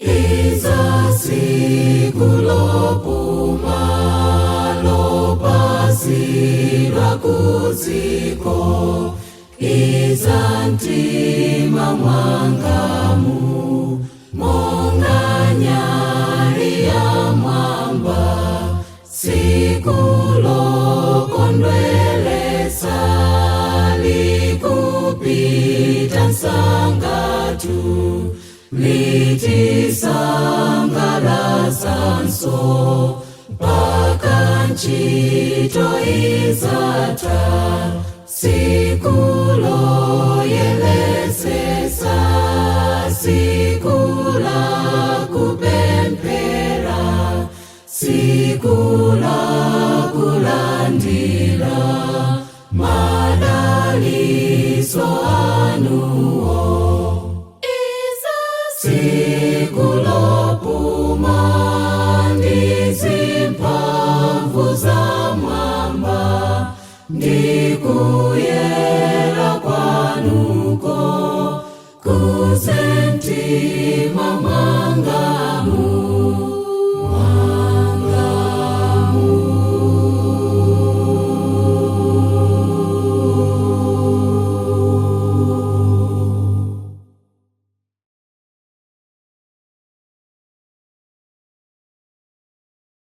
Iza siku lopuma lopasirwa kuziko, iza ntima mwangamu monga nyari ya mwamba. Siku lokondwelesa likupita nsangatu, litisangalasanso mpaka ntchito izata. Siku loyelesesa, siku la kupemphera, siku la kulandira madaliso anuwo. Siku lopuma ndizimphamvu za mwamba, ndikuyera kwanuko kuzentima mwamba.